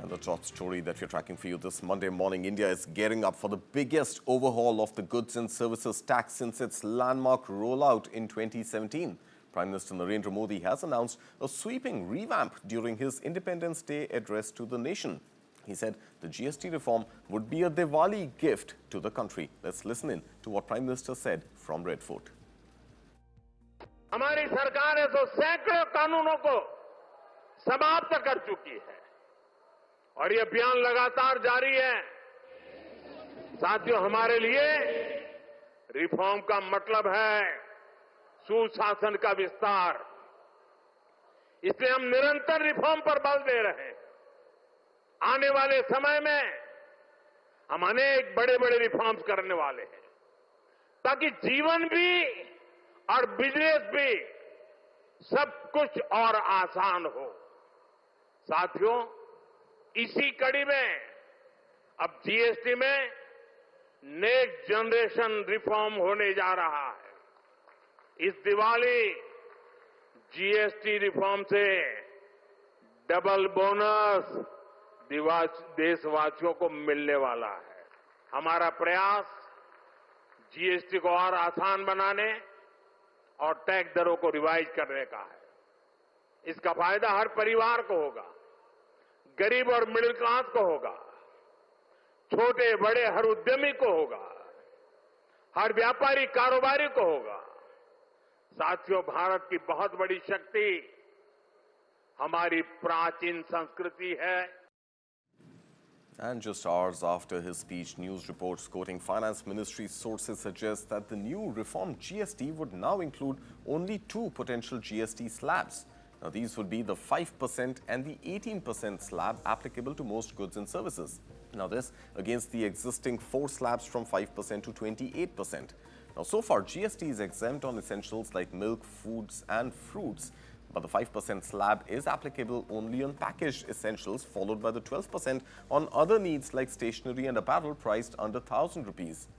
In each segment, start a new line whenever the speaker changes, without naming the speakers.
And the top story that we're tracking for you this Monday morning, India is gearing up for the biggest overhaul of the goods and services tax since its landmark rollout in 2017. Prime Minister Narendra Modi has announced a sweeping revamp during his Independence Day address to the nation. He said the GST reform would be a Diwali gift to the country. Let's listen in to what Prime Minister said from Red Fort.
हमारी सरकार है तो सैकड़ों कानूनों को समाप्त कर चुकी है और ये अभियान लगातार जारी है। साथियों, हमारे लिए रिफॉर्म का मतलब है सुशासन का विस्तार। इसलिए हम निरंतर रिफॉर्म पर बल दे रहे हैं। आने वाले समय में हम अनेक बड़े बड़े रिफॉर्म्स करने वाले हैं ताकि जीवन भी और बिजनेस भी सब कुछ और आसान हो। साथियों, इसी कड़ी में अब जीएसटी में नेक्स्ट जनरेशन रिफॉर्म होने जा रहा है। इस दिवाली जीएसटी रिफॉर्म से डबल बोनस देशवासियों को मिलने वाला है। हमारा प्रयास जीएसटी को और आसान बनाने और टैक्स दरों को रिवाइज करने का है। इसका फायदा हर परिवार को होगा, गरीब और मिडिल क्लास को होगा, छोटे बड़े हर उद्यमी को होगा, हर व्यापारी कारोबारी को होगा। साथियों, भारत की बहुत बड़ी शक्ति हमारी प्राचीन संस्कृति है।
And just hours after his speech, news reports quoting Finance Ministry sources suggest that the new reformed GST would now include only two potential GST slabs. Now, these would be the 5% and the 18% slab applicable to most goods and services. Now, this against the existing 4 slabs from 5% to 28%. Now, so far, GST is exempt on essentials like milk, foods and fruits. But the 5% slab is applicable only on packaged essentials, followed by the 12% on other needs like stationery and apparel priced under 1,000 rupees.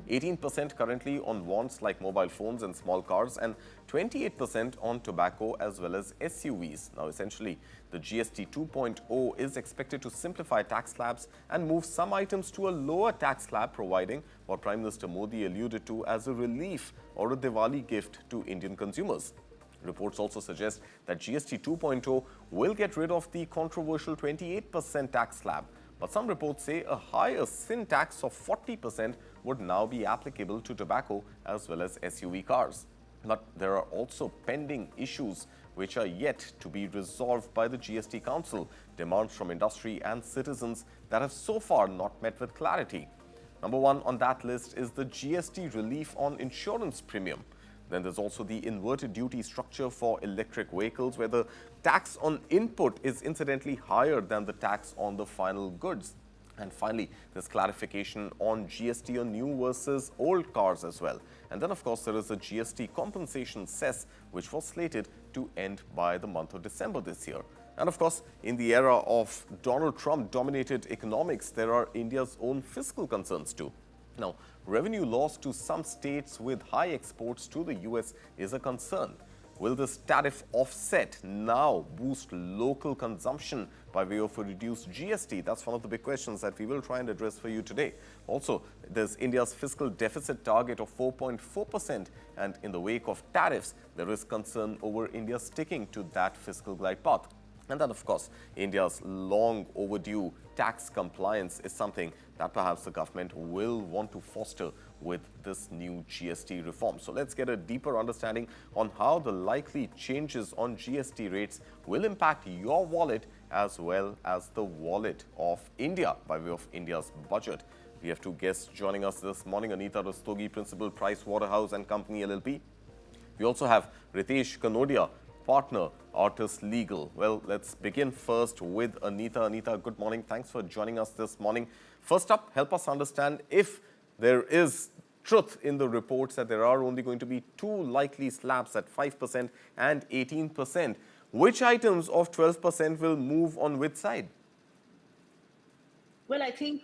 18% currently on wants like mobile phones and small cars, and 28% on tobacco as well as SUVs. Now, essentially, the GST 2.0 is expected to simplify tax slabs and move some items to a lower tax slab, providing what Prime Minister Modi alluded to as a relief or a Diwali gift to Indian consumers. Reports also suggest that GST 2.0 will get rid of the controversial 28% tax slab. But some reports say a higher sin tax of 40% would now be applicable to tobacco as well as SUV cars. But there are also pending issues which are yet to be resolved by the GST Council, demands from industry and citizens that have so far not met with clarity. Number one on that list is the GST relief on insurance premium. Then there's also the inverted duty structure for electric vehicles, where the tax on input is incidentally higher than the tax on the final goods. And finally, there's clarification on GST on new versus old cars as well. And then, of course, there is a GST compensation cess, which was slated to end by the month of December this year. And of course, in the era of Donald Trump-dominated economics, there are India's own fiscal concerns too. Now, revenue loss to some states with high exports to the US is a concern. Will this tariff offset now boost local consumption by way of a reduced GST? That's one of the big questions that we will try and address for you today. Also, there's India's fiscal deficit target of 4.4%, and in the wake of tariffs, there is concern over India sticking to that fiscal glide path. And then, of course, India's long overdue tax compliance is something that perhaps the government will want to foster with this new GST reform. So let's get a deeper understanding on how the likely changes on GST rates will impact your wallet as well as the wallet of India by way of India's budget. We have two guests joining us this morning: Anita Rastogi, Principal, Price Waterhouse and Company LLP. We also have Ritesh Kanodia, Partner, Artis Legal. Well, let's begin first with Anita. Anita, good morning. Thanks for joining us this morning. First up, help us understand if there is truth in the reports that there are only going to be two likely slabs at 5% and 18%. Which items of 12% will move on which side?
Well, I think,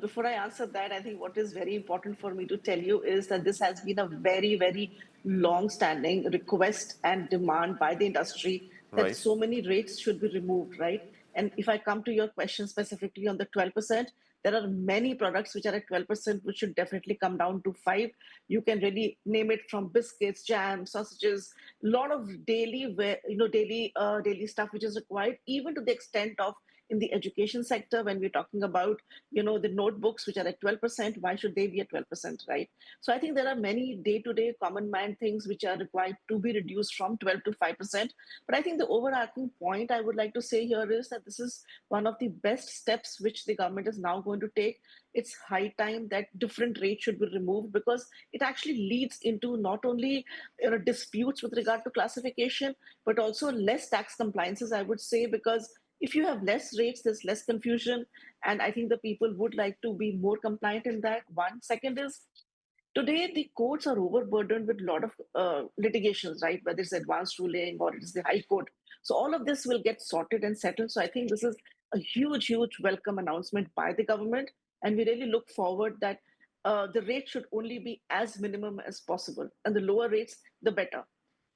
before I answer that, I think what is very important for me to tell you is that this has been a very, very long-standing request and demand by the industry that so many rates should be removed, right? And if I come to your question specifically on the 12%, there are many products which are at 12%, which should definitely come down to 5. You can really name it from biscuits, jam, sausages, a lot of daily stuff which is required, even to the extent of in the education sector when we're talking about the notebooks which are at 12%. Why should they be at 12%, right? So I think there are many day-to-day common man things which are required to be reduced from 12 to 5%. But I think the overarching point I would like to say here is that this is one of the best steps which the government is now going to take. It's high time that different rates should be removed, because it actually leads into not only disputes with regard to classification, but also less tax compliances, I would say, because if you have less rates, there's less confusion. And I think the people would like to be more compliant in that. One. Second is, today, the courts are overburdened with a lot of litigations, right? Whether it's advanced ruling or it's the High Court. So all of this will get sorted and settled. So I think this is a huge, huge welcome announcement by the government. And we really look forward that the rate should only be as minimum as possible. And the lower rates, the better.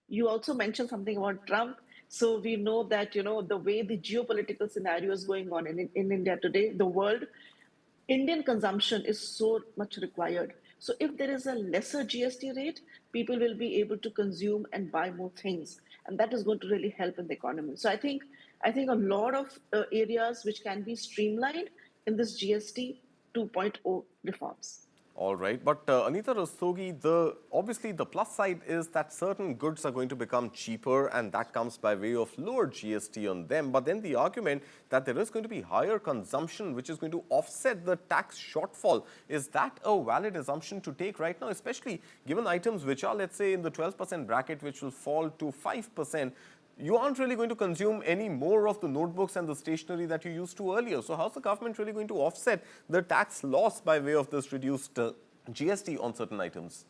You also mentioned something about Trump. So we know that, the way the geopolitical scenario is going on in India today, the world, Indian consumption is so much required. So if there is a lesser GST rate, people will be able to consume and buy more things, and that is going to really help in the economy. So I think a lot of areas which can be streamlined in this GST 2.0 reforms.
All right, but Anita Rastogi, obviously the plus side is that certain goods are going to become cheaper, and that comes by way of lower GST on them. But then the argument that there is going to be higher consumption, which is going to offset the tax shortfall, is that a valid assumption to take right now, especially given items which are, let's say, in the 12% bracket, which will fall to 5%? You aren't really going to consume any more of the notebooks and the stationery that you used to earlier. So how's the government really going to offset the tax loss by way of this reduced GST on certain items?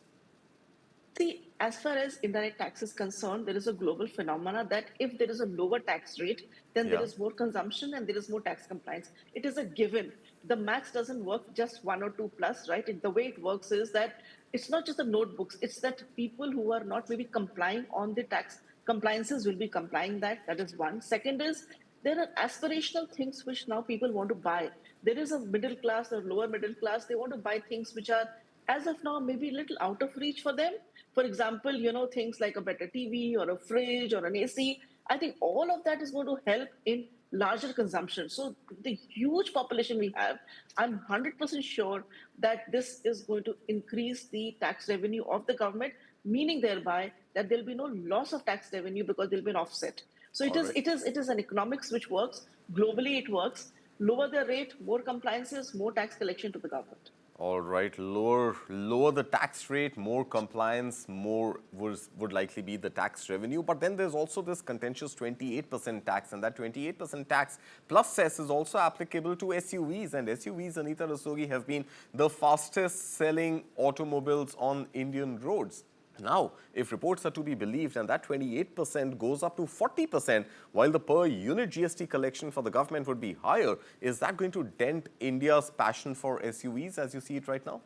See, as far as indirect tax is concerned, there is a global phenomena that if there is a lower tax rate, then there
Yeah.
is more consumption and there is more tax compliance. It is a given. The max doesn't work just 1 or 2 plus, right? The way it works is that it's not just the notebooks, it's that people who are not maybe complying on the tax compliances will be complying that. That is one. Second is, there are aspirational things which now people want to buy. There is a middle class or lower middle class, they want to buy things which are, as of now, maybe a little out of reach for them. For example, things like a better TV or a fridge or an AC. I think all of that is going to help in larger consumption. So the huge population we have, I'm 100% sure that this is going to increase the tax revenue of the government, meaning thereby that there'll be no loss of tax revenue because there'll be an offset. So it
All
is
right.
it is it is an economics which works globally. It works. Lower the rate, more compliances, more tax collection to the government.
All right, lower the tax rate, more compliance, more would likely be the tax revenue. But then there's also this contentious 28% tax, and that 28% tax plus cess is also applicable to SUVs. And SUVs, Anita Rastogi, have been the fastest selling automobiles on Indian roads. Now, if reports are to be believed, and that 28% goes up to 40%, while the per unit GST collection for the government would be higher, is that going to dent India's passion for SUVs as you see it right now?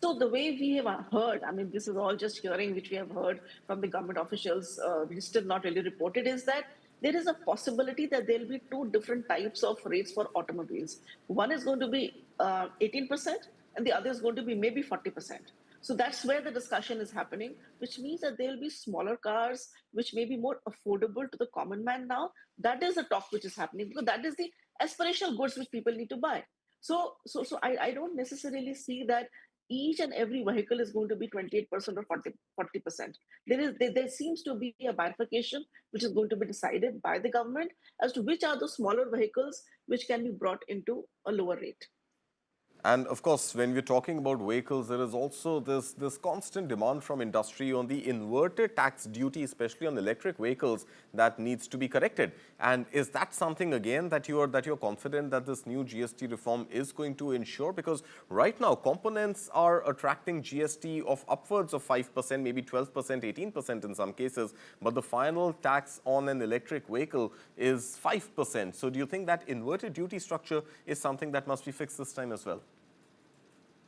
So the way we have heard, I mean, this is all just hearing which we have heard from the government officials, which is still not really reported, is that there is a possibility that there will be two different types of rates for automobiles. One is going to be 18%, and the other is going to be maybe 40%. So that's where the discussion is happening, which means that there will be smaller cars, which may be more affordable to the common man now. That is the talk which is happening, because that is the aspirational goods which people need to buy. So I don't necessarily see that each and every vehicle is going to be 28% or 40%. There seems to be a bifurcation which is going to be decided by the government as to which are the smaller vehicles which can be brought into a lower rate.
And of course, when we're talking about vehicles, there is also this constant demand from industry on the inverted tax duty, especially on electric vehicles, that needs to be corrected. And is that something again that you're confident that this new GST reform is going to ensure? Because right now, components are attracting GST of upwards of 5%, maybe 12%, 18% in some cases, but the final tax on an electric vehicle is 5%. So do you think that inverted duty structure is something that must be fixed this time as well?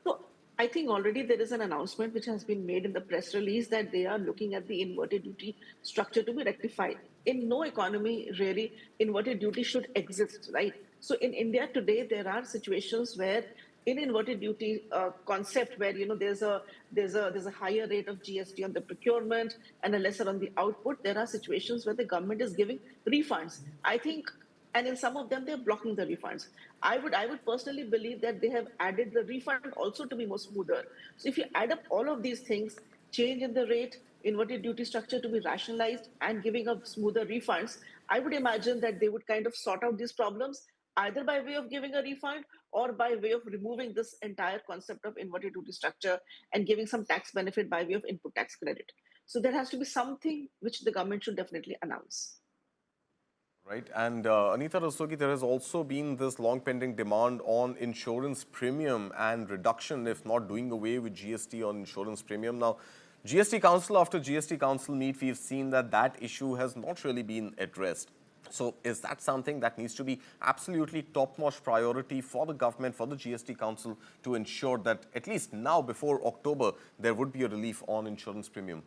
So I think already there is an announcement which has been made in the press release that they are looking at the inverted duty structure to be rectified. In no economy, really, inverted duty should exist, right? So in India today, there are situations where in inverted duty concept where there's a higher rate of GST on the procurement and a lesser on the output. There are situations where the government is giving refunds. I think, and in some of them they're blocking the refunds. I would personally believe that they have added the refund also to be more smoother. So if you add up all of these things, change in the rate, inverted duty structure to be rationalized, and giving up smoother refunds, I would imagine that they would kind of sort out these problems either by way of giving a refund or by way of removing this entire concept of inverted duty structure and giving some tax benefit by way of input tax credit. So there has to be something which the government should definitely announce.
Right. And Anita Rastogi, there has also been this long pending demand on insurance premium and reduction, if not doing away with GST on insurance premium. Now, GST Council after GST Council meet, we've seen that that issue has not really been addressed. So is that something that needs to be absolutely top-notch priority for the government, for the GST Council, to ensure that at least now before October, there would be a relief on insurance premium?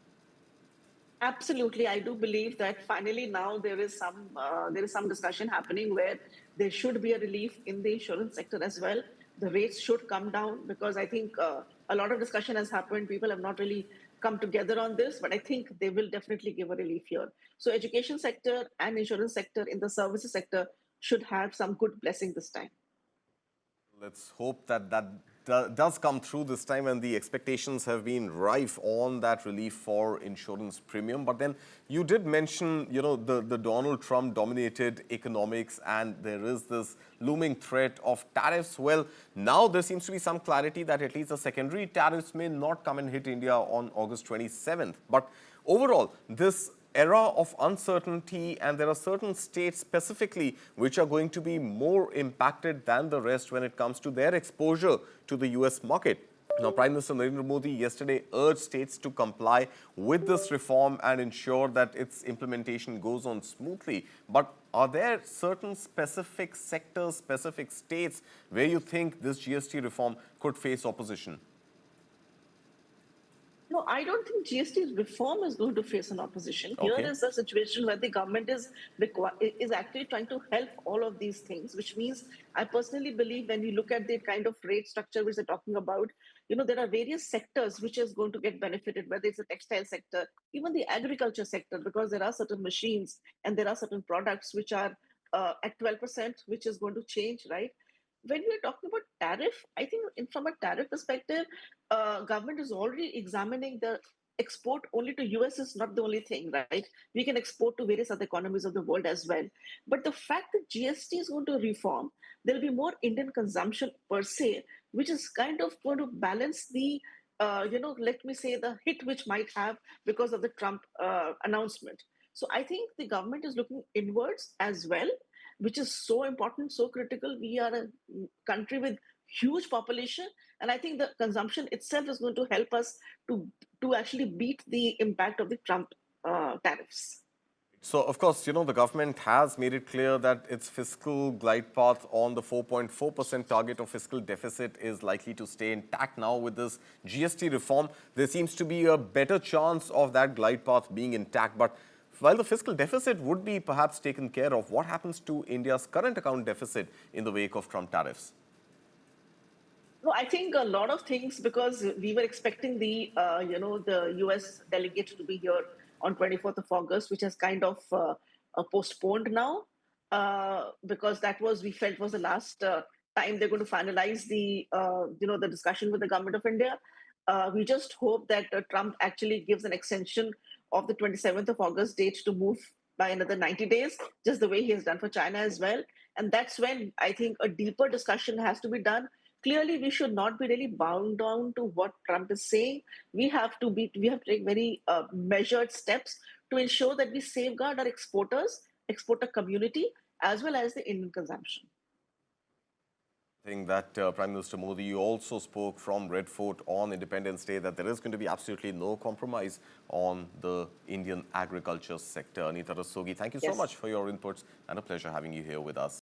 Absolutely, I do believe that finally now there is some discussion happening where there should be a relief in the insurance sector as well. The rates should come down because I think a lot of discussion has happened. People have not really come together on this, but I think they will definitely give a relief here. So education sector and insurance sector in the services sector should have some good blessing this time.
Let's hope that does come through this time, and the expectations have been rife on that relief for insurance premium. But then you did mention, the Donald Trump dominated economics, and there is this looming threat of tariffs. Well, now there seems to be some clarity that at least the secondary tariffs may not come and hit India on August 27th. But overall, this era of uncertainty, and there are certain states specifically which are going to be more impacted than the rest when it comes to their exposure to the US market. Now, Prime Minister Narendra Modi yesterday urged states to comply with this reform and ensure that its implementation goes on smoothly. But are there certain specific sectors, specific states where you think this GST reform could face opposition?
No, I don't think GST reform is going to face an opposition. Here
Okay.
is a situation where the government is actually trying to help all of these things, which means I personally believe when you look at the kind of rate structure which they're talking about, there are various sectors which is going to get benefited, whether it's the textile sector, even the agriculture sector, because there are certain machines and there are certain products which are at 12%, which is going to change, right? When we're talking about tariff, I think from a tariff perspective, government is already examining the export only to US is not the only thing, right? We can export to various other economies of the world as well. But the fact that GST is going to reform, there'll be more Indian consumption per se, which is kind of going to balance the, let me say, the hit which might have because of the Trump announcement. So I think the government is looking inwards as well, which is so important, so critical. We are a country with huge population, and I think the consumption itself is going to help us to actually beat the impact of the Trump tariffs.
So, of course, the government has made it clear that its fiscal glide path on the 4.4% target of fiscal deficit is likely to stay intact now with this GST reform. There seems to be a better chance of that glide path being intact. But while the fiscal deficit would be perhaps taken care of, what happens to India's current account deficit in the wake of Trump tariffs?
No, I think a lot of things because we were expecting the US delegate to be here on 24th of August, which has kind of postponed now because that was we felt was the last time they're going to finalize the discussion with the government of India. We just hope that Trump actually gives an extension of the 27th of August date to move by another 90 days, just the way he has done for China as well. And that's when I think a deeper discussion has to be done. Clearly, we should not be really bound down to what Trump is saying. We have to take very measured steps to ensure that we safeguard our exporter community, as well as the Indian consumption.
I think that Prime Minister Modi, you also spoke from Red Fort on Independence Day that there is going to be absolutely no compromise on the Indian agriculture sector. Anita Rastogi, thank you so much for your inputs, and a pleasure having you here with us.